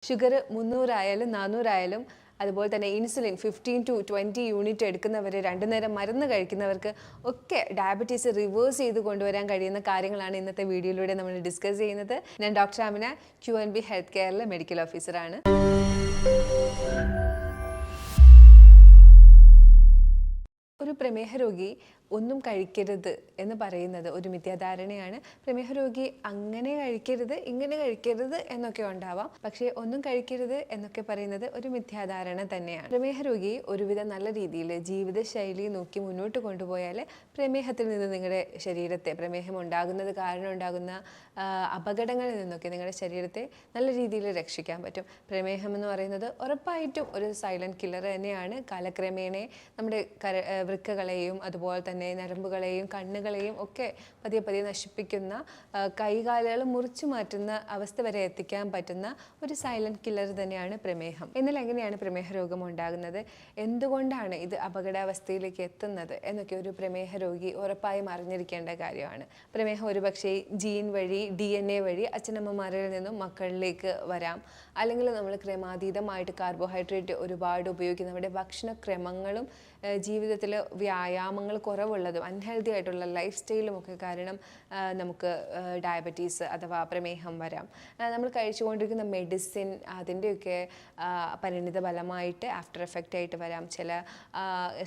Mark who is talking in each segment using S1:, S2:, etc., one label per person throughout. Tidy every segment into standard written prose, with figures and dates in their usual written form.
S1: Sugar 300 ആയാലും 400 ആയാലും അതുപോലെ തന്നെ ഇൻസുലിൻ 15 to 20 യൂണിറ്റ് എടുക്കുന്നവർ, 2 നേരം മരുന്ന് കഴിക്കുന്നവർക്ക് ഒക്കെ ഡയബറ്റീസ് റിവേഴ്സ് ചെയ്ത് കൊണ്ടുവരാൻ കഴിയുന്ന കാര്യങ്ങളാണ് ഇന്നത്തെ വീഡിയോയിലൂടെ നമ്മൾ ഡിസ്കസ് ചെയ്യുന്നത്. ഞാൻ ഡോക്ടർ ആമിന, QNB ഹെൽത്ത് കെയറിലെ മെഡിക്കൽ ഓഫീസറാണ്. ഒരു പ്രമേഹ രോഗി ഒന്നും കഴിക്കരുത് എന്ന് പറയുന്നത് ഒരു മിഥ്യാധാരണയാണ്. പ്രമേഹ രോഗി അങ്ങനെ കഴിക്കരുത് ഇങ്ങനെ കഴിക്കരുത് എന്നൊക്കെ ഉണ്ടാവാം, പക്ഷേ ഒന്നും കഴിക്കരുത് എന്നൊക്കെ പറയുന്നത് ഒരു മിഥ്യാധാരണ തന്നെയാണ്. പ്രമേഹ രോഗി ഒരുവിധം നല്ല രീതിയിൽ ജീവിതശൈലി നോക്കി മുന്നോട്ട് കൊണ്ടുപോയാൽ പ്രമേഹത്തിൽ നിന്ന് നിങ്ങളുടെ ശരീരത്തെ, പ്രമേഹം ഉണ്ടാകുന്നത് കാരണം ഉണ്ടാകുന്ന അപകടങ്ങളിൽ നിന്നൊക്കെ നിങ്ങളുടെ ശരീരത്തെ നല്ല രീതിയിൽ രക്ഷിക്കാൻ പറ്റും. പ്രമേഹം എന്ന് പറയുന്നത് ഉറപ്പായിട്ടും ഒരു സൈലന്റ് കില്ലർ തന്നെയാണ്. കാലക്രമേണ നമ്മുടെ വൃക്കകളെയും അതുപോലെ തന്നെ നരമ്പുകളെയും കണ്ണുകളെയും ഒക്കെ പതിയെ പതിയെ നശിപ്പിക്കുന്ന, കൈകാലുകൾ മുറിച്ചു മാറ്റുന്ന അവസ്ഥ വരെ എത്തിക്കാൻ പറ്റുന്ന ഒരു സൈലന്റ് കില്ലർ തന്നെയാണ് പ്രമേഹം. എന്നാൽ എങ്ങനെയാണ് പ്രമേഹ രോഗം ഉണ്ടാകുന്നത്, എന്തുകൊണ്ടാണ് ഇത് അപകടാവസ്ഥയിലേക്ക് എത്തുന്നത് എന്നൊക്കെ ഒരു പ്രമേഹ രോഗി ഉറപ്പായും അറിഞ്ഞിരിക്കേണ്ട കാര്യമാണ്. പ്രമേഹം ഒരുപക്ഷെ ജീൻ വഴി, DNA വഴി അച്ഛനമ്മമാരിൽ നിന്നും മക്കളിലേക്ക് വരാം. അല്ലെങ്കിൽ നമ്മൾ ക്രമാതീതമായിട്ട് കാർബോഹൈഡ്രേറ്റ് ഒരുപാട് ഉപയോഗിക്കുന്ന നമ്മുടെ ഭക്ഷണക്രമങ്ങളും ജീവിതത്തിൽ വ്യായാമങ്ങൾ കുറവുള്ളതും അൺഹെൽത്തി ആയിട്ടുള്ള ലൈഫ് സ്റ്റൈലും ഒക്കെ കാരണം നമുക്ക് ഡയബറ്റീസ് അഥവാ പ്രമേഹം വരാം. നമ്മൾ കഴിച്ചുകൊണ്ടിരിക്കുന്ന മെഡിസിൻ അതിൻ്റെയൊക്കെ പരിണിത ഫലമായിട്ട് ആഫ്റ്റർ എഫക്റ്റ് ആയിട്ട് വരാം. ചില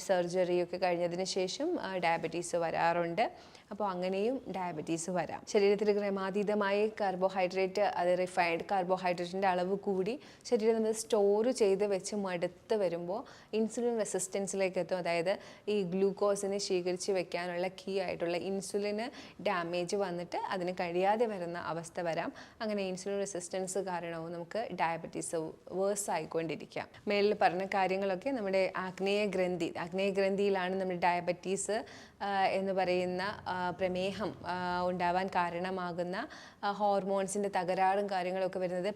S1: സർജറിയൊക്കെ കഴിഞ്ഞതിന് ശേഷം ഡയബറ്റീസ് വരാറുണ്ട്. അപ്പോൾ അങ്ങനെയും ഡയബറ്റീസ് വരാം. ശരീരത്തിൽ ക്രമാതീതമായി കാർബോഹൈഡ്രേറ്റ്, അത് റിഫൈൻഡ് കാർബോഹൈഡ്രേറ്റിൻ്റെ അളവ് കൂടി ശരീരം നമ്മൾ സ്റ്റോർ ചെയ്ത് വെച്ച് മടുത്ത് വരുമ്പോൾ ഇൻസുലിൻ റെസിസ്റ്റൻസിലേക്ക് എത്തും. അതായത് ഈ ഗ്ലൂക്കോസിനെ ശേഖരിച്ച് വെക്കാനുള്ള കീ ആയിട്ടുള്ള ഇൻസുലിന് ഡാമേജ് വന്നിട്ട് അതിന് കഴിയാതെ വരുന്ന അവസ്ഥ വരാം. അങ്ങനെ ഇൻസുലിൻ റെസിസ്റ്റൻസ് കാരണവും നമുക്ക് ഡയബറ്റീസ് വേഴ്സ് ആയിക്കൊണ്ടിരിക്കാം. മേലിൽ പറഞ്ഞ കാര്യങ്ങളൊക്കെ നമ്മുടെ ആഗ്നേയഗ്രന്ഥിയിലാണ് നമ്മുടെ ഡയബറ്റീസ് എന്ന് പറയുന്ന പ്രമേഹം ഉണ്ടാവാൻ കാരണമാകുന്ന ഹോർമോൺസിൻ്റെ തകരാറും കാര്യങ്ങളൊക്കെ വരുന്നത്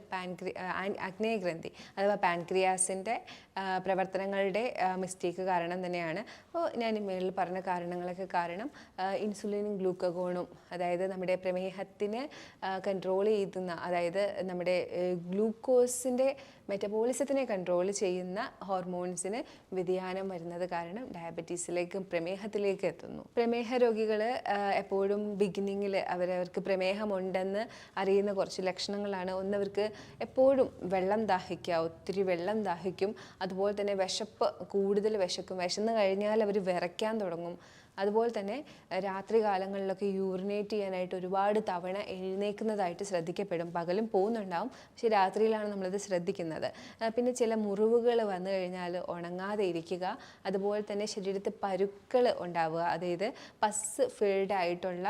S1: ആഗ്നേയഗ്രന്ഥി അഥവാ പാൻക്രിയാസിൻ്റെ പ്രവർത്തനങ്ങളുടെ മിസ്റ്റേക്ക് കാരണം തന്നെയാണ്. അപ്പോൾ ഞാൻ മേളിൽ പറഞ്ഞ കാരണങ്ങളൊക്കെ കാരണം ഇൻസുലിനും ഗ്ലൂക്കഗോണും, അതായത് നമ്മുടെ പ്രമേഹത്തിന് കൺട്രോൾ ചെയ്യുന്ന, അതായത് നമ്മുടെ ഗ്ലൂക്കോസിൻ്റെ മെറ്റബോളിസത്തിനെ കൺട്രോൾ ചെയ്യുന്ന ഹോർമോൺസിന് വ്യതിയാനം വരുന്നത് കാരണം ഡയബറ്റീസിലേക്കും പ്രമേഹത്തിലേക്ക് എത്തുന്നു. പ്രമേഹ രോഗികൾ എപ്പോഴും ബിഗിനിങ്ങിൽ അവർക്ക് പ്രമേഹമുണ്ടെന്ന് അറിയുന്ന കുറച്ച് ലക്ഷണങ്ങളാണ്. ഒന്നവർക്ക് എപ്പോഴും വെള്ളം ദാഹിക്കുക, ഒത്തിരി വെള്ളം ദാഹിക്കും. അതുപോലെ തന്നെ വിശപ്പ്, കൂടുതൽ വിശക്കും. വിശന്ന് കഴിഞ്ഞാൽ അവർ വിറയ്ക്കാൻ തുടങ്ങും. അതുപോലെ തന്നെ രാത്രി കാലങ്ങളിലൊക്കെ യൂറിനേറ്റ് ചെയ്യാനായിട്ട് ഒരുപാട് തവണ എഴുന്നേൽക്കുന്നതായിട്ട് ശ്രദ്ധിക്കപ്പെടും. പകലും പോകുന്നുണ്ടാവും, പക്ഷേ രാത്രിയിലാണ് നമ്മളത് ശ്രദ്ധിക്കുന്നത്. പിന്നെ ചില മുറിവുകൾ വന്നു കഴിഞ്ഞാൽ ഉണങ്ങാതെ ഇരിക്കുക. അതുപോലെ തന്നെ ശരീരത്തിൽ പരുക്കൾ ഉണ്ടാവുക, അതായത് പസ് ഫിൽഡ് ആയിട്ടുള്ള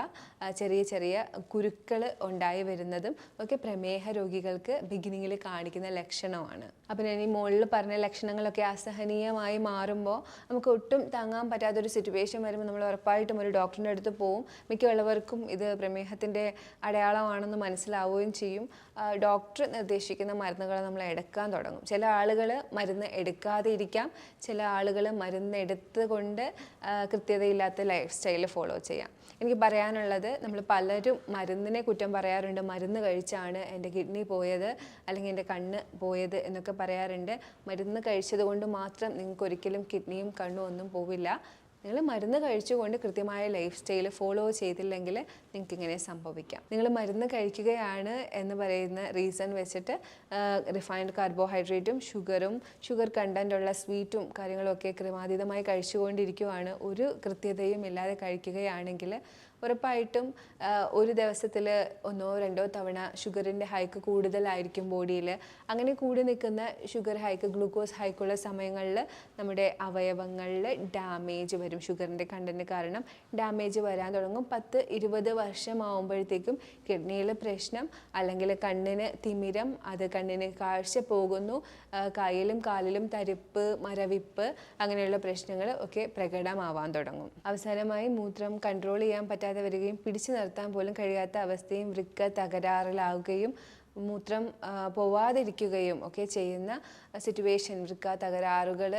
S1: ചെറിയ ചെറിയ കുരുക്കൾ ഉണ്ടായി വരുന്നതും ഒക്കെ പ്രമേഹ രോഗികൾക്ക് ബിഗിനിങ്ങിൽ കാണിക്കുന്ന ലക്ഷണമാണ്. അപ്പം ഞാൻ ഈ മുകളിൽ പറഞ്ഞ ലക്ഷണങ്ങളൊക്കെ അസഹനീയമായി മാറുമ്പോൾ, നമുക്ക് ഒട്ടും താങ്ങാൻ പറ്റാത്തൊരു സിറ്റുവേഷൻ വരുമ്പോൾ നമ്മൾ ഉറപ്പായിട്ടും ഒരു ഡോക്ടറിൻ്റെ അടുത്ത് പോവും. മിക്കയുള്ളവർക്കും ഇത് പ്രമേഹത്തിൻ്റെ അടയാളമാണെന്ന് മനസ്സിലാവുകയും ചെയ്യും. ഡോക്ടർ നിർദ്ദേശിക്കുന്ന മരുന്നുകൾ നമ്മൾ എടുക്കാൻ തുടങ്ങും. ചില ആളുകൾ മരുന്ന് എടുക്കാതെ ഇരിക്കാം, ചില ആളുകൾ മരുന്ന് എടുത്തുകൊണ്ട് കൃത്യതയില്ലാത്ത ലൈഫ് സ്റ്റൈൽ ഫോളോ ചെയ്യാം. എനിക്ക് പറയാനുള്ളത്, നമ്മൾ പലരും മരുന്നിനെ കുറ്റം പറയാറുണ്ട്. മരുന്ന് കഴിച്ചാണ് എൻ്റെ കിഡ്നി പോയത് അല്ലെങ്കിൽ എൻ്റെ കണ്ണ് പോയത് എന്നൊക്കെ പറയാറുണ്ട്. മരുന്ന് കഴിച്ചത് കൊണ്ട് മാത്രം നിങ്ങൾക്ക് ഒരിക്കലും കിഡ്നിയും കണ്ണും ഒന്നും പോവില്ല. നിങ്ങൾ മരുന്ന് കഴിച്ചുകൊണ്ട് കൃത്യമായ ലൈഫ് സ്റ്റൈൽ ഫോളോ ചെയ്തില്ലെങ്കിൽ നിങ്ങൾക്ക് ഇങ്ങനെ സംഭവിക്കാം. നിങ്ങൾ മരുന്ന് കഴിക്കുകയാണ് എന്ന് പറയുന്ന റീസൺ വെച്ചിട്ട് റിഫൈൻഡ് കാർബോഹൈഡ്രേറ്റും ഷുഗർ കണ്ടൻറ്റുള്ള സ്വീറ്റും കാര്യങ്ങളൊക്കെ ക്രമാതീതമായി കഴിച്ചുകൊണ്ടിരിക്കുകയാണ്, ഒരു കൃത്യതയും ഇല്ലാതെ കഴിക്കുകയാണെങ്കിൽ ഉറപ്പായിട്ടും ഒരു ദിവസത്തിൽ 1-2 തവണ ഷുഗറിൻ്റെ ഹൈക്ക് കൂടുതലായിരിക്കും ബോഡിയിൽ. അങ്ങനെ കൂടി നിൽക്കുന്ന ഷുഗർ ഹൈക്ക്, ഗ്ലൂക്കോസ് ഹൈക്കുള്ള സമയങ്ങളിൽ നമ്മുടെ അവയവങ്ങളിൽ ഡാമേജ് വരും. ഷുഗറിൻ്റെ കണ്ടൻറ്റ് കാരണം ഡാമേജ് വരാൻ തുടങ്ങും. 10-20 വർഷമാകുമ്പോഴത്തേക്കും കിഡ്നിയിൽ പ്രശ്നം, അല്ലെങ്കിൽ കണ്ണിന് തിമിരം, അത് കണ്ണിന് കാഴ്ച പോകുന്നു, കയ്യിലും കാലിലും തരിപ്പ്, മരവിപ്പ്, അങ്ങനെയുള്ള പ്രശ്നങ്ങൾ ഒക്കെ പ്രകടമാവാൻ തുടങ്ങും. അവസാനമായി മൂത്രം കൺട്രോൾ ചെയ്യാൻ പറ്റാതെ വരികയും പിടിച്ചു നിർത്താൻ പോലും കഴിയാത്ത അവസ്ഥയും വൃക്ക തകരാറിലാവുകയും മൂത്രം പോവാതിരിക്കുകയും ഒക്കെ ചെയ്യുന്ന സിറ്റുവേഷൻ, വൃക്ക തകരാറുകൾ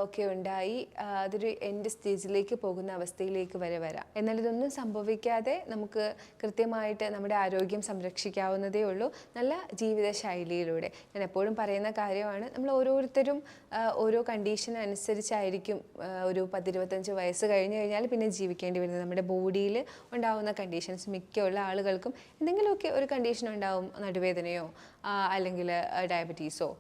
S1: ഒക്കെ ഉണ്ടായി അതൊരു എൻഡ് സ്റ്റേജിലേക്ക് പോകുന്ന അവസ്ഥയിലേക്ക് വരെ വരാം. എന്നാൽ ഇതൊന്നും സംഭവിക്കാതെ നമുക്ക് കൃത്യമായിട്ട് നമ്മുടെ ആരോഗ്യം സംരക്ഷിക്കാവുന്നതേ ഉള്ളൂ നല്ല ജീവിതശൈലിയിലൂടെ. ഞാൻ എപ്പോഴും പറയുന്ന കാര്യമാണ്, നമ്മൾ ഓരോരുത്തരും ഓരോ കണ്ടീഷൻ അനുസരിച്ചായിരിക്കും ഒരു 10-25 വയസ്സ് കഴിഞ്ഞ് കഴിഞ്ഞാൽ പിന്നെ ജീവിക്കേണ്ടി വരുന്നത്. നമ്മുടെ ബോഡിയിൽ ഉണ്ടാകുന്ന കണ്ടീഷൻസ് മിക്കുള്ള ആളുകൾക്കും എന്തെങ്കിലുമൊക്കെ ഒരു കണ്ടീഷൻ ഉണ്ടാവും. നടുവേദനയോ അല്ലെങ്കിൽ ഡയബറ്റീസോ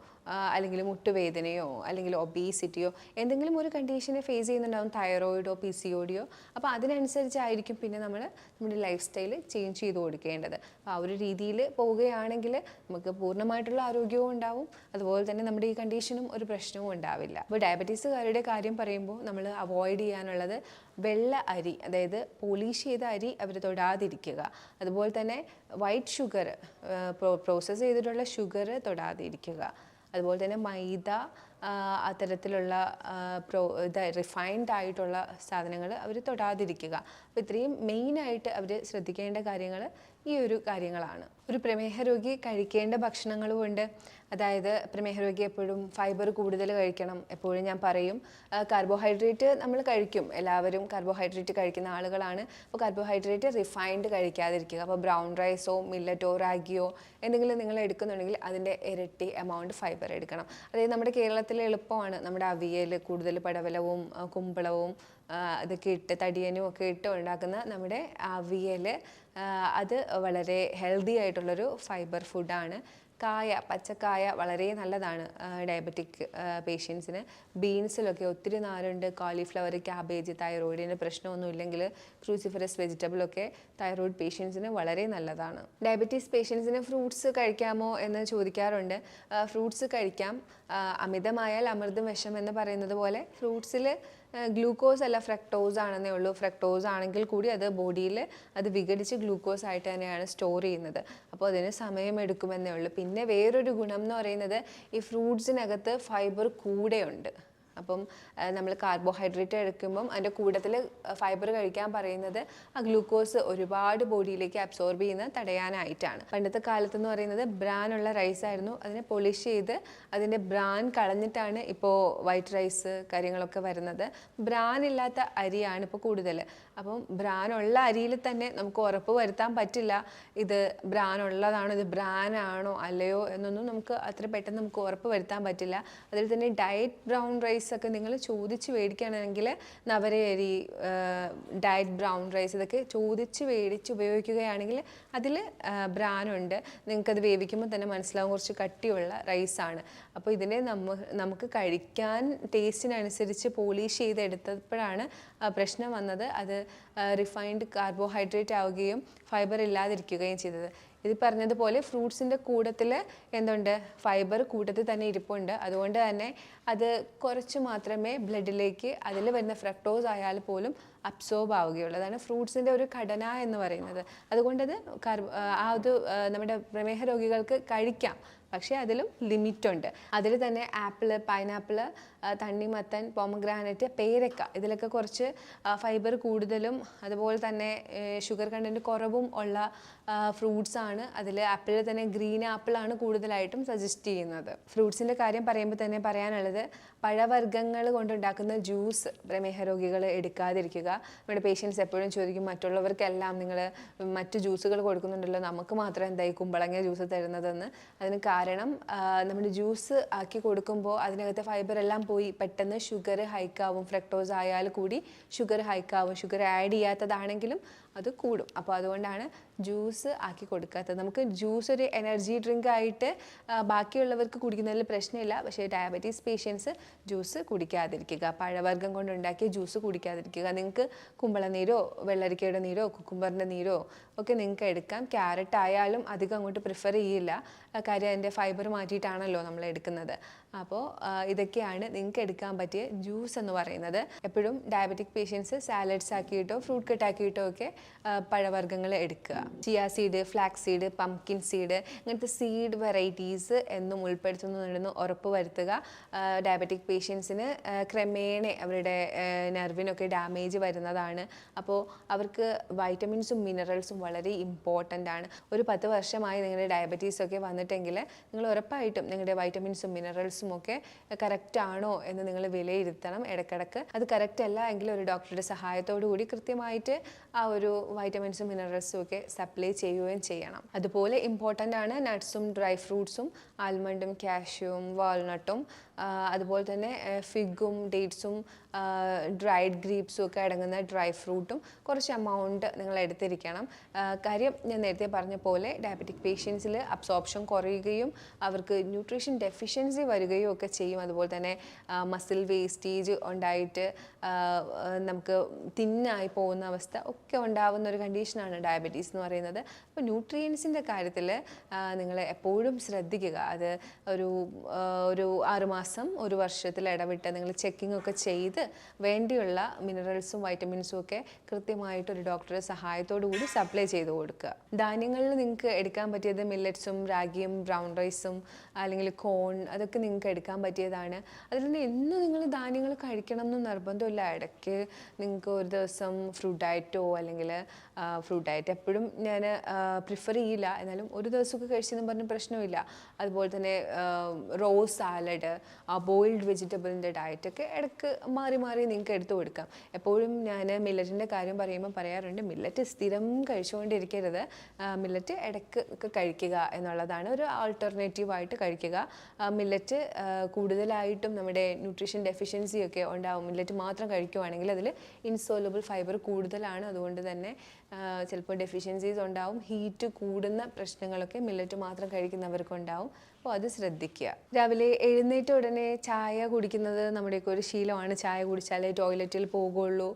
S1: അല്ലെങ്കിൽ മുട്ടുവേദനയോ അല്ലെങ്കിൽ ഒബീസിറ്റിയോ എന്തെങ്കിലും ഒരു കണ്ടീഷനെ ഫേസ് ചെയ്യുന്നുണ്ടാവും, തൈറോയിഡോ PCODയോ. അപ്പോൾ അതിനനുസരിച്ചായിരിക്കും പിന്നെ നമ്മൾ നമ്മുടെ ലൈഫ് സ്റ്റൈൽ ചേഞ്ച് ചെയ്ത് കൊടുക്കേണ്ടത്. അപ്പോൾ ആ ഒരു രീതിയിൽ പോവുകയാണെങ്കിൽ നമുക്ക് പൂർണ്ണമായിട്ടുള്ള ആരോഗ്യവും ഉണ്ടാവും, അതുപോലെ തന്നെ നമ്മുടെ ഈ കണ്ടീഷനും ഒരു പ്രശ്നവും ഉണ്ടാവില്ല. അപ്പോൾ ഡയബറ്റീസുകാരുടെ കാര്യം പറയുമ്പോൾ നമ്മൾ അവോയ്ഡ് ചെയ്യാനുള്ളത് വെള്ള അരി, അതായത് പോളിഷ് ചെയ്ത അരി അവർ തൊടാതിരിക്കുക. അതുപോലെ തന്നെ വൈറ്റ് ഷുഗർ, പ്രോസസ്സ് ചെയ്തിട്ടുള്ള ഷുഗർ തൊടാതിരിക്കുക. അതുപോലെ തന്നെ മൈദ, അത്തരത്തിലുള്ള റിഫൈൻഡ് ആയിട്ടുള്ള സാധനങ്ങൾ അവർ തൊടാതിരിക്കുക. അപ്പോൾ ഇത്രയും മെയിനായിട്ട് അവർ ശ്രദ്ധിക്കേണ്ട കാര്യങ്ങൾ ഈ ഒരു കാര്യങ്ങളാണ്. ഒരു പ്രമേഹ രോഗി കഴിക്കേണ്ട ഭക്ഷണങ്ങളും ഉണ്ട്. അതായത് പ്രമേഹ രോഗി എപ്പോഴും ഫൈബർ കൂടുതൽ കഴിക്കണം. എപ്പോഴും ഞാൻ പറയും, കാർബോഹൈഡ്രേറ്റ് നമ്മൾ കഴിക്കും, എല്ലാവരും കാർബോഹൈഡ്രേറ്റ് കഴിക്കുന്ന ആളുകളാണ്. അപ്പോൾ കാർബോഹൈഡ്രേറ്റ് റിഫൈൻഡ് കഴിക്കാതിരിക്കുക. അപ്പോൾ ബ്രൗൺ റൈസോ മില്ലറ്റോ റാഗിയോ എന്തെങ്കിലും നിങ്ങൾ എടുക്കുന്നുണ്ടെങ്കിൽ അതിൻ്റെ ഇരട്ടി എമൗണ്ട് ഫൈബർ എടുക്കണം. അതായത് നമ്മുടെ കേരളത്തിലെ എളുപ്പമാണ്, നമ്മുടെ അവിയൽ കൂടുതൽ പടവലവും കുമ്പളവും ഇതൊക്കെ ഇട്ട് തടിയനും ഒക്കെ ഇട്ട് ഉണ്ടാക്കുന്ന നമ്മുടെ അവിയൽ, അത് വളരെ ഹെൽത്തി ആയിട്ടുള്ളൊരു ഫൈബർ ഫുഡാണ്. കായ, പച്ചക്കായ വളരെ നല്ലതാണ് ഡയബറ്റിക് പേഷ്യൻസിന്. ബീൻസിലൊക്കെ ഒത്തിരി നാരുണ്ട്. കോളിഫ്ലവർ, ക്യാബേജ്, തൈറോയിഡിൻ്റെ പ്രശ്നമൊന്നും ഇല്ലെങ്കിൽ ക്രൂസിഫറസ് വെജിറ്റബിളൊക്കെ തൈറോയിഡ് പേഷ്യൻസിന് വളരെ നല്ലതാണ്. ഡയബറ്റീസ് പേഷ്യൻസിന് ഫ്രൂട്ട്സ് കഴിക്കാമോ എന്ന് ചോദിക്കാറുണ്ട്. ഫ്രൂട്ട്സ് കഴിക്കാം. അമിതമായാൽ അമൃതും വിഷം എന്ന് പറയുന്നത് പോലെ ഫ്രൂട്ട്സിൽ ഗ്ലൂക്കോസ് അല്ല ഫ്രക്ടോസ് ആണെന്നേ ഉള്ളൂ. ഫ്രക്ടോസ് ആണെങ്കിൽ കൂടി അത് ബോഡിയിൽ അത് വിഘടിച്ച് ഗ്ലൂക്കോസ് ആയിട്ട് തന്നെയാണ് സ്റ്റോർ ചെയ്യുന്നത്. അപ്പോൾ അതിന് സമയമെടുക്കുമെന്നേ ഉള്ളൂ. പിന്നെ വേറൊരു ഗുണം എന്ന് പറയുന്നത് ഈ ഫ്രൂട്ട്സിനകത്ത് ഫൈബർ കൂടെയുണ്ട്. അപ്പം നമ്മൾ കാർബോഹൈഡ്രേറ്റ് എടുക്കുമ്പം അതിൻ്റെ കൂട്ടത്തിൽ ഫൈബർ കഴിക്കാൻ പറയുന്നത് ആ ഗ്ലൂക്കോസ് ഒരുപാട് ബോഡിയിലേക്ക് അബ്സോർബ് ചെയ്യുന്ന തടയാനായിട്ടാണ്. പണ്ടത്തെ കാലത്തെന്ന് പറയുന്നത് ബ്രാനുള്ള റൈസ് ആയിരുന്നു. അതിനെ പൊളിഷ് ചെയ്ത് അതിൻ്റെ ബ്രാൻ കളഞ്ഞിട്ടാണ് ഇപ്പോൾ വൈറ്റ് റൈസ് കാര്യങ്ങളൊക്കെ വരുന്നത്. ബ്രാൻ ഇല്ലാത്ത അരിയാണ് ഇപ്പോൾ കൂടുതൽ. അപ്പം ബ്രാനുള്ള അരിയിൽ തന്നെ നമുക്ക് ഉറപ്പ് വരുത്താൻ പറ്റില്ല ഇത് ബ്രാനുള്ളതാണോ, ഇത് ബ്രാനാണോ അല്ലയോ എന്നൊന്നും നമുക്ക് അത്ര പെട്ടെന്ന് നമുക്ക് ഉറപ്പ് വരുത്താൻ പറ്റില്ല. അതിൽ തന്നെ ഡയറ്റ് ബ്രൗൺ റൈസ് ഒക്കെ നിങ്ങൾ ചോദിച്ച് മേടിക്കുകയാണെങ്കിൽ നവരയരി, ഡയറ്റ് ബ്രൗൺ റൈസ് ഇതൊക്കെ ചോദിച്ച് മേടിച്ച് ഉപയോഗിക്കുകയാണെങ്കിൽ അതിൽ ബ്രാനുണ്ട്. നിങ്ങൾക്കത് വേവിക്കുമ്പോൾ തന്നെ മനസ്സിലാവും കുറച്ച് കട്ടിയുള്ള റൈസാണ്. അപ്പോൾ ഇതിനെ നമുക്ക് കഴിക്കാൻ ടേസ്റ്റിനനുസരിച്ച് പോളിഷ് ചെയ്തെടുത്തപ്പോഴാണ് പ്രശ്നം വന്നത്. അത് റിഫൈൻഡ് കാർബോഹൈഡ്രേറ്റ് ആവുകയും ഫൈബർ ഇല്ലാതിരിക്കുകയും ചെയ്തത്. ഇത് പറഞ്ഞതുപോലെ ഫ്രൂട്ട്സിൻ്റെ കൂട്ടത്തിൽ എന്തുണ്ട്, ഫൈബർ കൂട്ടത്തിൽ തന്നെ ഇരിപ്പുണ്ട്. അതുകൊണ്ട് തന്നെ അത് കുറച്ച് മാത്രമേ ബ്ലഡിലേക്ക് അതിൽ വരുന്ന ഫ്രക്ടോസ് ആയാൽ പോലും അബ്സോർബ് ആവുകയുള്ളൂ. അതാണ് ഫ്രൂട്ട്സിൻ്റെ ഒരു ഘടന എന്ന് പറയുന്നത്. അതുകൊണ്ടത് നമ്മുടെ പ്രമേഹ രോഗികൾക്ക് കഴിക്കാം, പക്ഷേ അതിലും ലിമിറ്റുണ്ട്. അതിൽ തന്നെ ആപ്പിൾ, പൈനാപ്പിൾ, തണ്ണിമത്തൻ, പോമഗ്രാനറ്റ്, പേരക്ക ഇതിലൊക്കെ കുറച്ച് ഫൈബർ കൂടുതലും അതുപോലെ തന്നെ ഷുഗർ കണ്ടൻറ്റ് കുറവും ഉള്ള ഫ്രൂട്ട്സാണ്. അതിൽ ആപ്പിളിൽ തന്നെ ഗ്രീൻ ആപ്പിളാണ് കൂടുതലായിട്ടും സജസ്റ്റ് ചെയ്യുന്നത്. ഫ്രൂട്ട്സിൻ്റെ കാര്യം പറയുമ്പോൾ തന്നെ പറയാനുള്ളത്, പഴവർഗ്ഗങ്ങൾ കൊണ്ടുണ്ടാക്കുന്ന ജ്യൂസ് പ്രമേഹ രോഗികൾ എടുക്കാതിരിക്കുക. നമ്മുടെ പേഷ്യൻസ് എപ്പോഴും ചോദിക്കും, മറ്റുള്ളവർക്കെല്ലാം നിങ്ങൾ മറ്റു ജ്യൂസുകൾ കൊടുക്കുന്നുണ്ടല്ലോ, നമുക്ക് മാത്രം എന്തായി കുമ്പളങ്ങ ജ്യൂസ് തരുന്നതെന്ന്. അതിന് കാരണം നമ്മൾ ജ്യൂസ് ആക്കി കൊടുക്കുമ്പോൾ അതിനകത്ത് ഫൈബർ എല്ലാം പോയി പെട്ടെന്ന് ഷുഗർ ഹൈക്കാവും. ഫ്രക്ടോസ് ആയാൽ കൂടി ഷുഗർ ഹൈക്കാവും. ഷുഗർ ആഡ് ചെയ്യാത്തതാണെങ്കിലും അത് കൂടും. അപ്പോൾ അതുകൊണ്ടാണ് ജ്യൂസ് ആക്കി കൊടുക്കാത്തത്. നമുക്ക് ജ്യൂസ് ഒരു എനർജി ഡ്രിങ്ക് ആയിട്ട് ബാക്കിയുള്ളവർക്ക് കുടിക്കുന്നതിൽ പ്രശ്നമില്ല. പക്ഷേ ഡയബറ്റീസ് പേഷ്യൻസ് ജ്യൂസ് കുടിക്കാതിരിക്കുക, പഴവർഗ്ഗം കൊണ്ടുണ്ടാക്കിയ ജ്യൂസ് കുടിക്കാതിരിക്കുക. നിങ്ങൾക്ക് കുമ്പളനീരോ വെള്ളരിക്കയുടെ നീരോ കുക്കുംബറിൻ്റെ നീരോ ഒക്കെ നിങ്ങൾക്ക് എടുക്കാം. ക്യാരറ്റ് ആയാലും അധികം അങ്ങോട്ട് പ്രിഫർ ചെയ്യില്ല, കാര്യം അതിൻ്റെ ഫൈബർ മാറ്റിയിട്ടാണല്ലോ നമ്മൾ എടുക്കുന്നത്. അപ്പോൾ ഇതൊക്കെയാണ് നിങ്ങൾക്ക് എടുക്കാൻ പറ്റിയ ജ്യൂസ് എന്ന് പറയുന്നത്. എപ്പോഴും ഡയബറ്റിക് പേഷ്യൻസ് സാലഡ്സ് ആക്കിയിട്ടോ ഫ്രൂട്ട് കട്ട് ആക്കിയിട്ടോ ഒക്കെ പഴവർഗ്ഗങ്ങൾ എടുക്കുക. Chia seed, flax seed, pumpkin seed ഇങ്ങനത്തെ സീഡ് വെറൈറ്റീസ് എന്നും ഉൾപ്പെടുത്തുന്നുണ്ടെന്ന് ഉറപ്പ് വരുത്തുക. ഡയബറ്റിക് പേഷ്യൻസിന് ക്രമേണ അവരുടെ നെർവിനൊക്കെ ഡാമേജ് വരുന്നതാണ്. അപ്പോൾ അവർക്ക് വൈറ്റമിൻസും മിനറൽസും വളരെ ഇമ്പോർട്ടൻ്റ് ആണ്. ഒരു 10 വർഷമായി നിങ്ങളുടെ ഡയബറ്റീസ് ഒക്കെ വന്നിട്ടെങ്കിൽ നിങ്ങൾ ഉറപ്പായിട്ടും നിങ്ങളുടെ വൈറ്റമിൻസും മിനറൽസും ഒക്കെ കറക്റ്റ് ആണോ എന്ന് നിങ്ങൾ വിലയിരുത്തണം ഇടയ്ക്കിടയ്ക്ക്. അത് കറക്റ്റ് അല്ല എങ്കിൽ ഒരു ഡോക്ടറുടെ സഹായത്തോടു കൂടി കൃത്യമായിട്ട് ആ ഒരു വൈറ്റമിൻസും മിനറൽസും ഒക്കെ സപ്ലൈ ചെയ്യുകയും ചെയ്യണം. അതുപോലെ ഇമ്പോർട്ടൻ്റ് ആണ് നട്ട്സും ഡ്രൈ ഫ്രൂട്ട്സും, ആൽമണ്ടും കാഷ്യൂവും വാൾനട്ടും, അതുപോലെ തന്നെ ഫിഗും ഡേറ്റ്സും ഡ്രൈഡ് ഗ്രീപ്സും ഒക്കെ അടങ്ങുന്ന ഡ്രൈ ഫ്രൂട്ടും കുറച്ച് എമൗണ്ട് നിങ്ങൾ എടുത്തിരിക്കണം. കാര്യം ഞാൻ നേരത്തെ പറഞ്ഞ പോലെ ഡയബറ്റിക് പേഷ്യൻസിൽ അബ്സോർപ്ഷൻ കുറയുകയും അവർക്ക് ന്യൂട്രീഷൻ ഡെഫിഷ്യൻസി വരികയും ഒക്കെ ചെയ്യും. അതുപോലെ തന്നെ മസിൽ വേസ്റ്റേജ് ഉണ്ടായിട്ട് നമുക്ക് തിന്നായി പോകുന്ന അവസ്ഥ ഒക്കെ ഉണ്ടാവുന്ന ഒരു കണ്ടീഷനാണ് ഡയബറ്റീസ് എന്ന് പറയുന്നത്. അപ്പോൾ ന്യൂട്രിയൻസിൻ്റെ കാര്യത്തിൽ നിങ്ങൾ എപ്പോഴും ശ്രദ്ധിക്കുക. അത് ഒരു 6 മാസം 1 വർഷത്തിൽ ഇടവിട്ട് നിങ്ങൾ ചെക്കിംഗ് ഒക്കെ ചെയ്ത് വേണ്ടിയുള്ള മിനറൽസും വൈറ്റമിൻസും ഒക്കെ കൃത്യമായിട്ട് ഒരു ഡോക്ടറുടെ സഹായത്തോടു കൂടി സപ്ലൈ ചെയ്ത് കൊടുക്കുക. ധാന്യങ്ങളിൽ നിങ്ങൾക്ക് എടുക്കാൻ പറ്റിയത് മില്ലറ്റ്സും രാഗിയും ബ്രൗൺ റൈസും അല്ലെങ്കിൽ കോൺ, അതൊക്കെ നിങ്ങൾക്ക് എടുക്കാൻ പറ്റിയതാണ്. അതിൽ തന്നെ എന്നും നിങ്ങൾ ധാന്യങ്ങൾ കഴിക്കണം എന്ന് നിർബന്ധമില്ല. ഇടയ്ക്ക് നിങ്ങൾക്ക് ഒരു ദിവസം ഫ്രൂട്ട് ഡയറ്റോ അല്ലെങ്കിൽ ഫ്രൂട്ട് ഡയറ്റ് എപ്പോഴും ഞാൻ പ്രിഫർ ചെയ്യില്ല, എന്നാലും ഒരു ദിവസമൊക്കെ കഴിച്ചെന്ന് പറഞ്ഞ പ്രശ്നമില്ല. അതുപോലെ തന്നെ റോസ് സാലഡ്, ബോയിൽഡ് വെജിറ്റബിളിൻ്റെ ഡയറ്റൊക്കെ ഇടയ്ക്ക് മാറി മാറി നിങ്ങൾക്ക് എടുത്തു കൊടുക്കാം. എപ്പോഴും ഞാൻ മില്ലറ്റിൻ്റെ കാര്യം പറയുമ്പോൾ പറയാറുണ്ട്, മില്ലറ്റ് സ്ഥിരം കഴിച്ചുകൊണ്ടിരിക്കരുത്, മില്ലറ്റ് ഇടയ്ക്ക് ഒക്കെ കഴിക്കുക എന്നുള്ളതാണ്. ഒരു ആൾട്ടർനേറ്റീവായിട്ട് കഴിക്കുക. മില്ലറ്റ് കൂടുതലായിട്ടും നമ്മുടെ ന്യൂട്രീഷൻ ഡെഫിഷ്യൻസി ഒക്കെ ഉണ്ടാവും. മില്ലറ്റ് മാത്രം കഴിക്കുകയാണെങ്കിൽ അതിൽ ഇൻസോലബിൾ ഫൈബർ കൂടുതലാണ്. അതുകൊണ്ട് തന്നെ ചിലപ്പോൾ ഡെഫിഷ്യൻസീസ് ഉണ്ടാവും. ഹീറ്റ് കൂടുന്ന പ്രശ്നങ്ങളൊക്കെ മില്ലറ്റ് മാത്രം കഴിക്കുന്നവർക്കുണ്ടാവും. അപ്പോൾ അത് ശ്രദ്ധിക്കുക. രാവിലെ എഴുന്നേറ്റ ഉടനെ ചായ കുടിക്കുന്നത് നമ്മുടെയൊക്കെ ഒരു ശീലമാണ്. ചായ കുടിച്ചാലേ ടോയ്ലറ്റിൽ പോകുള്ളൂ,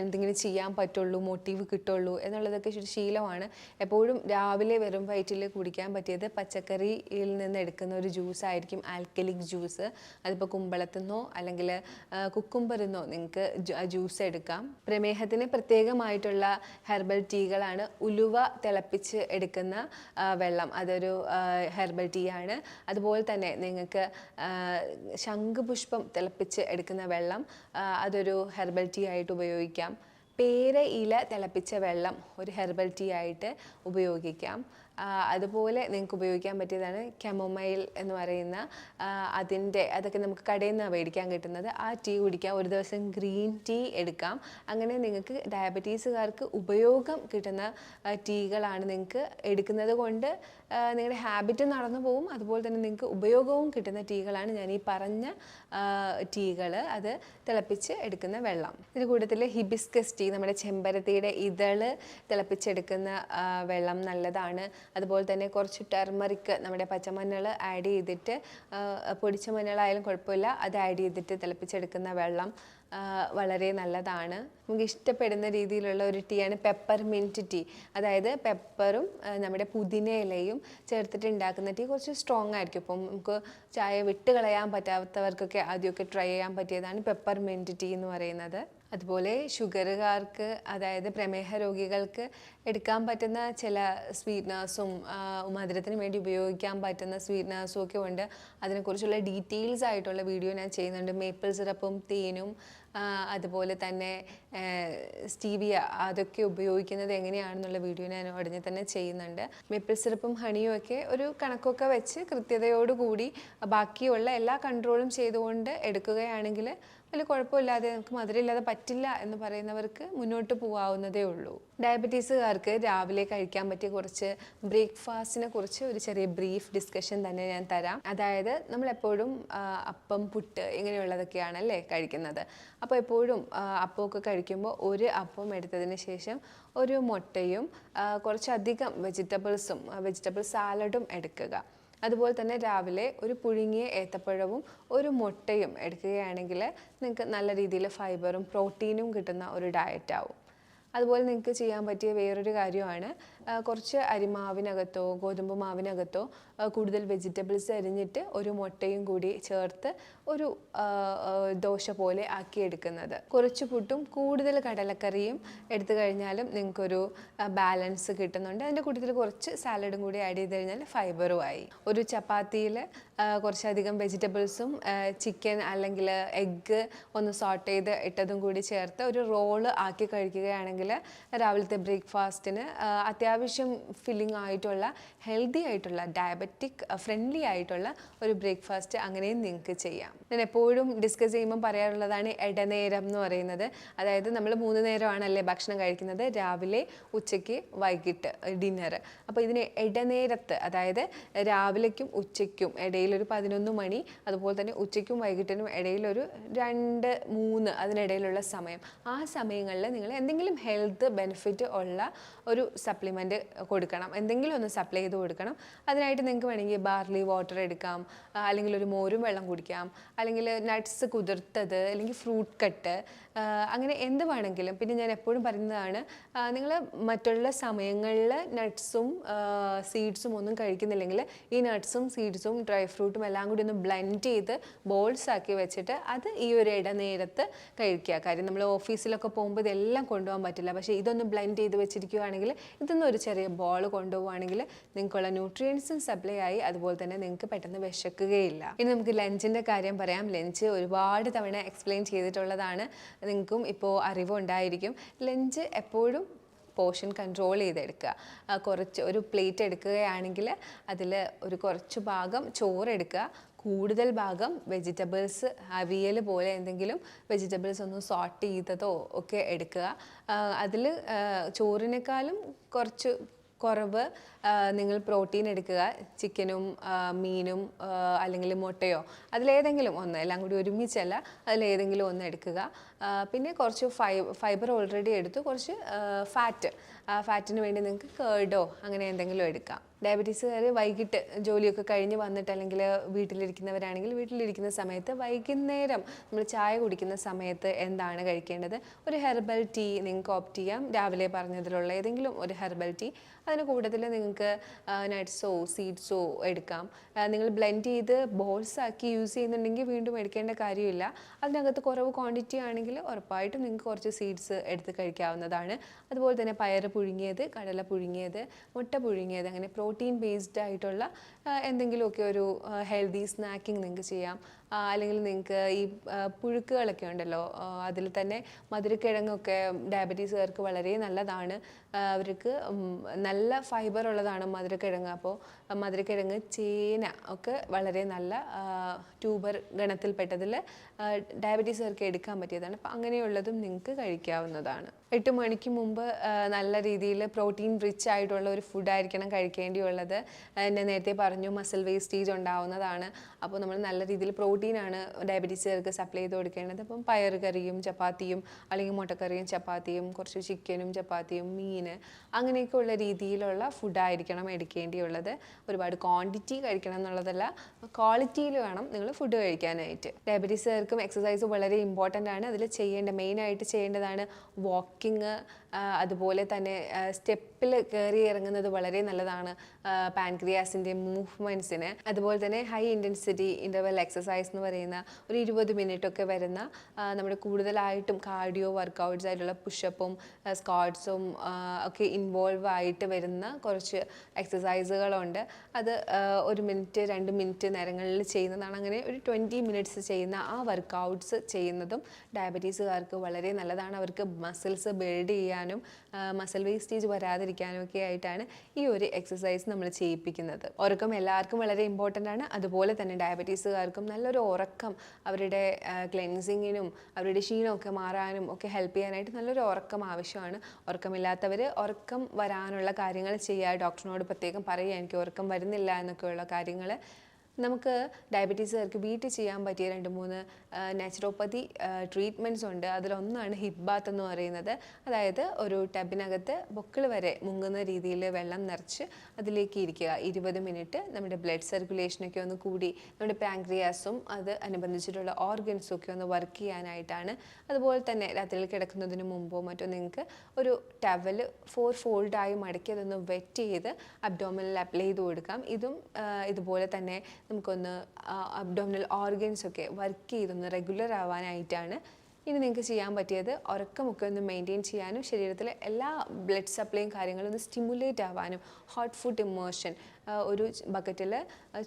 S1: എന്തെങ്കിലും ചെയ്യാൻ പറ്റുള്ളൂ, മോട്ടീവ് കിട്ടുള്ളൂ എന്നുള്ളതൊക്കെ ഒരു ശീലമാണ്. എപ്പോഴും രാവിലെ വെറും വയറ്റിൽ കുടിക്കാൻ പറ്റിയത് പച്ചക്കറിയിൽ നിന്ന് എടുക്കുന്ന ഒരു ജ്യൂസായിരിക്കും, ആൽക്കലിക് ജ്യൂസ്. അതിപ്പോൾ കുമ്പളത്തുനിന്നോ അല്ലെങ്കിൽ കുക്കുംബറിന്നോ നിങ്ങൾക്ക് ജ്യൂസ് എടുക്കാം. പ്രമേഹത്തിന് പ്രത്യേകമായിട്ടുള്ള ഹെർബൽ ടീകളാണ് ഉലുവ തിളപ്പിച്ച് എടുക്കുന്ന വെള്ളം, അതൊരു ഹെർബൽ ടീ ആണ്. അതുപോലെ തന്നെ നിങ്ങൾക്ക് ശംഖുപുഷ്പം തിളപ്പിച്ച് എടുക്കുന്ന വെള്ളം, അതൊരു ഹെർബൽ ടീ ആയിട്ട് ഉപയോഗിക്കാം. പേര ഇല തിളപ്പിച്ച വെള്ളം ഒരു ഹെർബൽ ടീ ആയിട്ട് ഉപയോഗിക്കാം. അതുപോലെ നിങ്ങൾക്ക് ഉപയോഗിക്കാൻ പറ്റിയതാണ് കെമൊമൈൽ എന്ന് പറയുന്ന അതൊക്കെ നമുക്ക് കടയിൽ നിന്ന് മേടിക്കാൻ കിട്ടുന്നത്. ആ ടീ കുടിക്കാം. ഒരു ദിവസം ഗ്രീൻ ടീ എടുക്കാം. അങ്ങനെ നിങ്ങൾക്ക് ഡയബറ്റീസുകാർക്ക് ഉപയോഗം കിട്ടുന്ന ടീകളാണ് നിങ്ങൾക്ക് എടുക്കുന്നത് കൊണ്ട് നിങ്ങളുടെ ഹാബിറ്റ് നടന്നു പോകും. അതുപോലെ തന്നെ നിങ്ങൾക്ക് ഉപയോഗവും കിട്ടുന്ന ടീകളാണ് ഞാൻ ഈ പറഞ്ഞ ടീകൾ, അത് തിളപ്പിച്ച് എടുക്കുന്ന വെള്ളം. ഇതിന് കൂട്ടത്തിൽ ഹിബിസ്കസ് ടീ, നമ്മുടെ ചെമ്പരത്തിയുടെ ഇതള് തിളപ്പിച്ചെടുക്കുന്ന വെള്ളം നല്ലതാണ്. അതുപോലെ തന്നെ കുറച്ച് ടെർമറിക്, നമ്മുടെ പച്ചമഞ്ഞൾ ആഡ് ചെയ്തിട്ട്, പൊടിച്ച മഞ്ഞളായാലും കുഴപ്പമില്ല, അത് ആഡ് ചെയ്തിട്ട് തിളപ്പിച്ചെടുക്കുന്ന വെള്ളം വളരെ നല്ലതാണ്. നമുക്ക് ഇഷ്ടപ്പെടുന്ന രീതിയിലുള്ള ഒരു ടീയാണ് പെപ്പർ മിൻറ്റ് ടീ. അതായത് പെപ്പറും നമ്മുടെ പുതിന ഇലയും ചേർത്തിട്ട് ഉണ്ടാക്കുന്ന ടീ കുറച്ച് സ്ട്രോങ് ആയിരിക്കും. ഇപ്പം നമുക്ക് ചായ വിട്ട് കളയാൻ പറ്റാത്തവർക്കൊക്കെ ആദ്യമൊക്കെ ട്രൈ ചെയ്യാൻ പറ്റിയതാണ് പെപ്പർ മിൻറ്റ് ടീ എന്ന് പറയുന്നത്. അതുപോലെ ഷുഗറുകാർക്ക്, അതായത് പ്രമേഹ രോഗികൾക്ക് എടുക്കാൻ പറ്റുന്ന ചില സ്വീറ്റ്നേഴ്സും മധുരത്തിന് വേണ്ടി ഉപയോഗിക്കാൻ പറ്റുന്ന സ്വീറ്റ്നേഴ്സും ഒക്കെ ഉണ്ട്. അതിനെക്കുറിച്ചുള്ള ഡീറ്റെയിൽസ് ആയിട്ടുള്ള വീഡിയോ ഞാൻ ചെയ്യുന്നുണ്ട്. മേപ്പിൾ സിറപ്പും തേനും അതുപോലെ തന്നെ സ്റ്റീവിയ, അതൊക്കെ ഉപയോഗിക്കുന്നത് എങ്ങനെയാണെന്നുള്ള വീഡിയോ ഞാൻ ഉടനെ തന്നെ ചെയ്യുന്നുണ്ട്. മേപ്പിൾ സിറപ്പും ഹണിയും ഒക്കെ ഒരു കണക്കൊക്കെ വെച്ച് കൃത്യതയോടുകൂടി ബാക്കിയുള്ള എല്ലാ കൺട്രോളും ചെയ്തുകൊണ്ട് എടുക്കുകയാണെങ്കിൽ വലിയ കുഴപ്പമില്ലാതെ, നമുക്ക് മധുരമില്ലാതെ പറ്റില്ല എന്ന് പറയുന്നവർക്ക് മുന്നോട്ട് പോകാവുന്നതേ ഉള്ളൂ. ഡയബറ്റീസുകാർക്ക് രാവിലെ കഴിക്കാൻ പറ്റിയ കുറച്ച് ബ്രേക്ക്ഫാസ്റ്റിനെ കുറിച്ച് ഒരു ചെറിയ ബ്രീഫ് ഡിസ്കഷൻ തന്നെ ഞാൻ തരാം. അതായത് നമ്മളെപ്പോഴും അപ്പം, പുട്ട് ഇങ്ങനെയുള്ളതൊക്കെയാണല്ലേ കഴിക്കുന്നത്. അപ്പോൾ എപ്പോഴും അപ്പമൊക്കെ കഴിക്കുമ്പോൾ ഒരു അപ്പം എടുത്തതിന് ശേഷം ഒരു മുട്ടയും കുറച്ചധികം വെജിറ്റബിൾ സാലഡും എടുക്കുക. അതുപോലെ തന്നെ രാവിലെ ഒരു പുഴുങ്ങിയ ഏത്തപ്പഴവും ഒരു മുട്ടയും എടുക്കുകയാണെങ്കിൽ നിങ്ങൾക്ക് നല്ല രീതിയിൽ ഫൈബറും പ്രോട്ടീനും കിട്ടുന്ന ഒരു ഡയറ്റാവും. അതുപോലെ നിങ്ങൾക്ക് ചെയ്യാൻ പറ്റിയ വേറൊരു കാര്യമാണ് കുറച്ച് അരിമാവിനകത്തോ ഗോതമ്പ് മാവിനകത്തോ കൂടുതൽ വെജിറ്റബിൾസ് അരിഞ്ഞിട്ട് ഒരു മുട്ടയും കൂടി ചേർത്ത് ഒരു ദോശ പോലെ ആക്കിയെടുക്കുന്നത്. കുറച്ച് പുട്ടും കൂടുതൽ കടലക്കറിയും എടുത്തു കഴിഞ്ഞാലും നിങ്ങൾക്കൊരു ബാലൻസ് കിട്ടുന്നുണ്ട്. അതിൻ്റെ കൂട്ടത്തിൽ കുറച്ച് സാലഡും കൂടി ആഡ് ചെയ്ത് കഴിഞ്ഞാൽ ഫൈബറും ആയി. ഒരു ചപ്പാത്തിയിൽ കുറച്ചധികം വെജിറ്റബിൾസും ചിക്കൻ അല്ലെങ്കിൽ എഗ്ഗ് ഒന്ന് സോട്ട് ചെയ്ത് ഇട്ടതും കൂടി ചേർത്ത് ഒരു റോള് ആക്കി കഴിക്കുകയാണെങ്കിൽ രാവിലത്തെ ബ്രേക്ക്ഫാസ്റ്റിന് അത്യാവശ്യം അത്യാവശ്യം ഫില്ലിംഗ് ആയിട്ടുള്ള ഹെൽത്തി ആയിട്ടുള്ള ഡയബറ്റിക് ഫ്രണ്ട്ലി ആയിട്ടുള്ള ഒരു ബ്രേക്ക്ഫാസ്റ്റ് അങ്ങനെയും നിങ്ങൾക്ക് ചെയ്യാം. ഞാൻ എപ്പോഴും ഡിസ്കസ് ചെയ്യുമ്പോൾ പറയാറുള്ളതാണ് ഇടനേരം എന്ന് പറയുന്നത്. അതായത് നമ്മൾ 3 നേരമാണല്ലേ ഭക്ഷണം കഴിക്കുന്നത്, രാവിലെ, ഉച്ചയ്ക്ക്, വൈകിട്ട് ഡിന്നർ. അപ്പോൾ ഇതിന് ഇടനേരത്ത്, അതായത് രാവിലേക്കും ഉച്ചയ്ക്കും ഇടയിലൊരു 11 മണി, അതുപോലെ തന്നെ ഉച്ചയ്ക്കും വൈകിട്ടിനും ഇടയിലൊരു 2-3 അതിനിടയിലുള്ള സമയം, ആ സമയങ്ങളിൽ നിങ്ങൾ എന്തെങ്കിലും ഹെൽത്ത് ബെനിഫിറ്റ് ഉള്ള ഒരു സപ്ലിമെൻറ്റ് കൊടുക്കണം, എന്തെങ്കിലും ഒന്ന് സപ്ലൈ ചെയ്ത് കൊടുക്കണം. അതിനായിട്ട് നിങ്ങൾക്ക് വേണമെങ്കിൽ ബാർലി വാട്ടർ എടുക്കാം, അല്ലെങ്കിൽ ഒരു മോരും വെള്ളം കുടിക്കാം, അല്ലെങ്കിൽ നട്ട്സ് കുതിർത്തത്, അല്ലെങ്കിൽ ഫ്രൂട്ട് കട്ട്, അങ്ങനെ എന്ത് വേണമെങ്കിലും. പിന്നെ ഞാൻ എപ്പോഴും പറയുന്നതാണ്, നിങ്ങൾ മറ്റുള്ള സമയങ്ങളിൽ നട്ട്സും സീഡ്സും ഒന്നും കഴിക്കുന്നില്ലെങ്കിൽ ഈ നട്ട്സും സീഡ്സും ഡ്രൈ ഫ്രൂട്ടും എല്ലാം കൂടി ഒന്ന് ബ്ലെൻഡ് ചെയ്ത് ബോൾസ് ആക്കി വെച്ചിട്ട് അത് ഈ ഒരു ഇടനേരത്ത് കഴിക്കുക. കാര്യം നമ്മൾ ഓഫീസിലൊക്കെ പോകുമ്പോൾ ഇതെല്ലാം കൊണ്ടുപോകാൻ പറ്റില്ല, പക്ഷേ ഇതൊന്ന് ബ്ലെൻഡ് ചെയ്ത് വെച്ചിരിക്കുകയാണെങ്കിൽ, ഇതൊന്നും ഒരു ചെറിയ ബോൾ കൊണ്ടുപോവുകയാണെങ്കിൽ നിങ്ങൾക്കുള്ള ന്യൂട്രിയൻസും സപ്ലൈ ആയി, അതുപോലെ തന്നെ നിങ്ങൾക്ക് പെട്ടെന്ന് വിശക്കുകയില്ല. ഇനി നമുക്ക് ലഞ്ചിൻ്റെ കാര്യം പറയാം. ലഞ്ച് ഒരുപാട് തവണ എക്സ്പ്ലെയിൻ ചെയ്തിട്ടുള്ളതാണ്, നിങ്ങൾക്കും ഇപ്പോൾ അറിവുണ്ടായിരിക്കും. ലഞ്ച് എപ്പോഴും പോർഷൻ കൺട്രോൾ ചെയ്തെടുക്കുക. കുറച്ച് ഒരു പ്ലേറ്റ് എടുക്കുകയാണെങ്കിൽ അതിൽ ഒരു കുറച്ച് ഭാഗം ചോറ് എടുക്കുക, കൂടുതൽ ഭാഗം വെജിറ്റബിൾസ്, അവിയൽ പോലെ എന്തെങ്കിലും വെജിറ്റബിൾസ് ഒന്ന് സോട്ട് ചെയ്തതോ ഒക്കെ എടുക്കുക. അതിൽ ചോറിനേക്കാളും കുറച്ച് കുറവ് നിങ്ങൾ പ്രോട്ടീൻ എടുക്കുക. ചിക്കനും മീനും അല്ലെങ്കിൽ മുട്ടയോ അതിലേതെങ്കിലും ഒന്ന്, എല്ലാം കൂടി ഒരുമിച്ചല്ല, അതിലേതെങ്കിലും ഒന്ന് എടുക്കുക. പിന്നെ കുറച്ച് ഫൈബർ ഓൾറെഡി എടുത്തു, കുറച്ച് ഫാറ്റിന് വേണ്ടി നിങ്ങൾക്ക് കേർഡോ അങ്ങനെ എന്തെങ്കിലും എടുക്കാം. ഡയബറ്റീസുകാർ വൈകിട്ട് ജോലിയൊക്കെ കഴിഞ്ഞ് വന്നിട്ട്, അല്ലെങ്കിൽ വീട്ടിലിരിക്കുന്നവരാണെങ്കിൽ വീട്ടിലിരിക്കുന്ന സമയത്ത് വൈകുന്നേരം നമ്മൾ ചായ കുടിക്കുന്ന സമയത്ത് എന്താണ് കഴിക്കേണ്ടത്? ഒരു ഹെർബൽ ടീ നിങ്ങൾക്ക് ഓപ്റ്റ് ചെയ്യാം, രാവിലെ പറഞ്ഞതിലുള്ള ഏതെങ്കിലും ഒരു ഹെർബൽ ടീ. അതിന് കൂട്ടത്തിൽ നിങ്ങൾക്ക് നട്ട്സോ സീഡ്സോ എടുക്കാം. നിങ്ങൾ ബ്ലെൻഡ് ചെയ്ത് ബോൾസ് ആക്കി യൂസ് ചെയ്യുന്നുണ്ടെങ്കിൽ വീണ്ടും എടുക്കേണ്ട കാര്യമില്ല. അതിനകത്ത് കുറവ് ക്വാണ്ടിറ്റി ആണെങ്കിൽ ഉറപ്പായിട്ടും നിങ്ങൾക്ക് കുറച്ച് സീഡ്സ് എടുത്ത് കഴിക്കാവുന്നതാണ്. അതുപോലെ തന്നെ പയർ പുഴുങ്ങിയത്, കടല പുഴുങ്ങിയത്, മുട്ട പുഴുങ്ങിയത്, അങ്ങനെ പ്രോട്ടീൻ ബേസ്ഡ് ആയിട്ടുള്ള എന്തെങ്കിലുമൊക്കെ ഒരു ഹെൽത്തി സ്നാക്കിങ് നിങ്ങൾക്ക് ചെയ്യാം. അല്ലെങ്കിൽ നിങ്ങൾക്ക് ഈ പുഴുക്കുകളൊക്കെ ഉണ്ടല്ലോ, അതിൽ തന്നെ മധുരക്കിഴങ്ങൊക്കെ ഡയബറ്റീസുകാർക്ക് വളരെ നല്ലതാണ്. അവർക്ക് നല്ല ഫൈബർ ഉള്ളതാണ് മധുരക്കിഴങ്ങ്. അപ്പോൾ മധുരക്കിഴങ്ങ്, ചേന ഒക്കെ വളരെ നല്ല ട്യൂബർ ഗണത്തിൽപ്പെട്ടതിൽ ഡയബറ്റീസുകാർക്ക് എടുക്കാൻ പറ്റിയതാണ്. അപ്പോൾ അങ്ങനെയുള്ളതും നിങ്ങൾക്ക് കഴിക്കാവുന്നതാണ്. 8 മണിക്ക് മുമ്പ് നല്ല രീതിയിൽ പ്രോട്ടീൻ റിച്ച് ആയിട്ടുള്ള ഒരു ഫുഡായിരിക്കണം കഴിക്കേണ്ടിയുള്ളത്. ഞാൻ നേരത്തെ പറഞ്ഞു മസിൽ വേസ്റ്റേജ് ഉണ്ടാവുന്നതാണ്. അപ്പോൾ നമ്മൾ നല്ല രീതിയിൽ പ്രോട്ടീനാണ് ഡയബറ്റീസുകാർക്ക് സപ്ലൈ ചെയ്ത് കൊടുക്കേണ്ടത്. അപ്പം പയർ കറിയും ചപ്പാത്തിയും, അല്ലെങ്കിൽ മുട്ടക്കറിയും ചപ്പാത്തിയും, കുറച്ച് ചിക്കനും ചപ്പാത്തിയും, മീൻ, അങ്ങനെയൊക്കെ ഉള്ള രീതിയിലുള്ള ഫുഡായിരിക്കണം എടുക്കേണ്ടിയുള്ളത്. ഒരുപാട് ക്വാണ്ടിറ്റി കഴിക്കണം എന്നുള്ളതല്ല, ക്വാളിറ്റിയിൽ വേണം നിങ്ങൾ ഫുഡ് കഴിക്കാനായിട്ട്. ഡയബറ്റീസുകാർക്കും എക്സസൈസ് വളരെ ഇമ്പോർട്ടൻ്റ് ആണ്. അതിൽ മെയിനായിട്ട് ചെയ്യേണ്ടതാണ് വാക്കിംഗ്. അതുപോലെ തന്നെ സ്റ്റെപ്പിൽ കയറി ഇറങ്ങുന്നത് വളരെ നല്ലതാണ് പാൻക്രിയാസിൻ്റെ മൂവ്മെൻറ്റ്സിന്. അതുപോലെ തന്നെ ഹൈ ഇൻറ്റൻസിറ്റി ഇൻ്റർവെൽ എക്സസൈസ് എന്ന് പറയുന്ന ഒരു 20 മിനിറ്റ് ഒക്കെ വരുന്ന നമ്മുടെ കൂടുതലായിട്ടും കാർഡിയോ വർക്കൗട്ട്സ് ആയിട്ടുള്ള പുഷപ്പും സ്ക്വാട്ട്സും ഒക്കെ ഇൻവോൾവ് ആയിട്ട് വരുന്ന കുറച്ച് എക്സസൈസുകളുണ്ട്. അത് 1 മിനിറ്റ് 2 മിനിറ്റ് നേരങ്ങളിൽ ചെയ്യുന്നതാണ്. അങ്ങനെ ഒരു 20 മിനിറ്റ്സ് ചെയ്യുന്ന ആ വർക്കൗട്ട്സ് ചെയ്യുന്നതും ഡയബറ്റീസുകാർക്ക് വളരെ നല്ലതാണ്. അവർക്ക് മസിൽസ് ബിൽഡ് ചെയ്യാനും മസിൽ വേസ്റ്റേജ് വരാതിരിക്കാനും ഒക്കെ ആയിട്ടാണ് ഈ ഒരു എക്സസൈസ് നമ്മൾ ചെയ്യിപ്പിക്കുന്നത്. ഉറക്കം എല്ലാവർക്കും വളരെ ഇമ്പോർട്ടൻ്റ് ആണ്. അതുപോലെ തന്നെ ഡയബറ്റീസുകാർക്കും നല്ലൊരു ഉറക്കം അവരുടെ ക്ലെൻസിങ്ങിനും അവരുടെ ക്ഷീണമൊക്കെ മാറാനും ഒക്കെ ഹെൽപ്പ് ചെയ്യാനായിട്ട് നല്ലൊരു ഉറക്കം ആവശ്യമാണ്. ഉറക്കമില്ലാത്തവർ ഉറക്കം വരാനുള്ള കാര്യങ്ങൾ ചെയ്യുക. ഡോക്ടറിനോട് പ്രത്യേകം പറയുക, എനിക്ക് ഉറക്കം വരുന്നില്ല എന്നൊക്കെയുള്ള കാര്യങ്ങൾ. നമുക്ക് ഡയബറ്റീസുകാർക്ക് വീട്ടിൽ ചെയ്യാൻ പറ്റിയ 2-3 നാച്ചുറോപ്പതി ട്രീറ്റ്മെൻറ്റ്സ് ഉണ്ട്. അതിലൊന്നാണ് ഹിപ്പ് ബാത്ത് എന്ന് പറയുന്നത്. അതായത് ഒരു ടബിനകത്ത് പൊക്കിൾ വരെ മുങ്ങുന്ന രീതിയിൽ വെള്ളം നിറച്ച് അതിലേക്ക് ഇരിക്കുക. 20 മിനിറ്റ് നമ്മുടെ ബ്ലഡ് സർക്കുലേഷനൊക്കെ ഒന്ന് കൂടി നമ്മുടെ പാൻക്രിയാസും അത് അനുബന്ധിച്ചിട്ടുള്ള ഓർഗൻസും ഒക്കെ ഒന്ന് വർക്ക് ചെയ്യാനായിട്ടാണ്. അതുപോലെ തന്നെ രാത്രിയിൽ കിടക്കുന്നതിന് മുമ്പോ മറ്റോ നിങ്ങൾക്ക് ഒരു ടവൽ 4 ഫോൾഡായി മടക്കി അതൊന്ന് വെറ്റ് ചെയ്ത് അബ്ഡോമിനൽ അപ്ലൈ ചെയ്ത് കൊടുക്കാം. ഇതും ഇതുപോലെ തന്നെ നമുക്കൊന്ന് അബ്ഡോമിനൽ ഓർഗൻസ് ഒക്കെ വർക്ക് ചെയ്തൊന്ന് റെഗുലർ ആവാനായിട്ടാണ്. ഇനി നിങ്ങൾക്ക് ചെയ്യാൻ പറ്റിയത് ഉറക്കമൊക്കെ ഒന്ന് മെയിൻറ്റെയിൻ ചെയ്യാനും ശരീരത്തിലെ എല്ലാ ബ്ലഡ് സപ്ലൈയും കാര്യങ്ങളും ഒന്ന് സ്റ്റിമുലേറ്റ് ആവാനും ഹോട്ട് ഫുഡ് ഇമേർഷൻ ഒരു ബക്കറ്റിൽ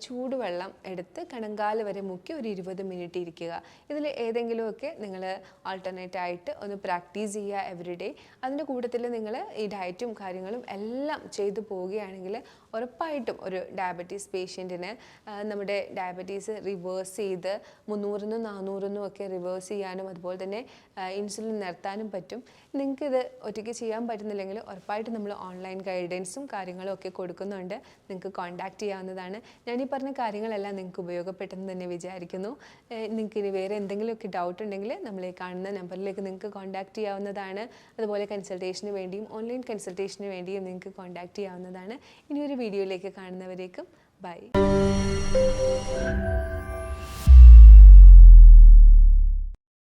S1: ചൂടുവെള്ളം എടുത്ത് കണങ്കാല് വരെ മുക്കി ഒരു 20 മിനിറ്റ് ഇരിക്കുക. ഇതിൽ ഏതെങ്കിലുമൊക്കെ നിങ്ങൾ ആൾട്ടർനേറ്റ് ആയിട്ട് ഒന്ന് പ്രാക്ടീസ് ചെയ്യുക എവറിഡേ. അതിൻ്റെ കൂട്ടത്തിൽ നിങ്ങൾ ഈ ഡയറ്റും കാര്യങ്ങളും എല്ലാം ചെയ്തു പോവുകയാണെങ്കിൽ ഉറപ്പായിട്ടും ഒരു ഡയബറ്റീസ് പേഷ്യൻറ്റിന് നമ്മുടെ ഡയബറ്റീസ് റിവേഴ്സ് ചെയ്ത് 300-നും 400-നും ഒക്കെ റിവേഴ്സ് ചെയ്യാനും അതുപോലെ തന്നെ ഇൻസുലിൻ നിർത്താനും പറ്റും. നിങ്ങൾക്കിത് ഒറ്റയ്ക്ക് ചെയ്യാൻ പറ്റുന്നില്ലെങ്കിൽ ഉറപ്പായിട്ടും നമ്മൾ ഓൺലൈൻ ഗൈഡൻസും കാര്യങ്ങളും ഒക്കെ കൊടുക്കുന്നുണ്ട്. നിങ്ങൾക്ക് കോൺടാക്റ്റ് ചെയ്യാവുന്നതാണ്. ഞാനീ പറഞ്ഞ കാര്യങ്ങളെല്ലാം നിങ്ങൾക്ക് ഉപയോഗപ്പെട്ടെന്ന് തന്നെ വിചാരിക്കുന്നു. നിങ്ങൾക്ക് ഇനി വേറെ എന്തെങ്കിലുമൊക്കെ ഡൗട്ട് ഉണ്ടെങ്കിൽ നമ്മളെ കാണുന്ന നമ്പറിലേക്ക് നിങ്ങൾക്ക് കോൺടാക്റ്റ് ചെയ്യാവുന്നതാണ്. അതുപോലെ കൺസൾട്ടേഷന് വേണ്ടിയും ഓൺലൈൻ കൺസൾട്ടേഷന് വേണ്ടിയും നിങ്ങൾക്ക് കോൺടാക്റ്റ് ചെയ്യാവുന്നതാണ്. ഇനിയൊരു വീഡിയോയിലേക്ക് കാണുന്നവരേക്കും ബൈ.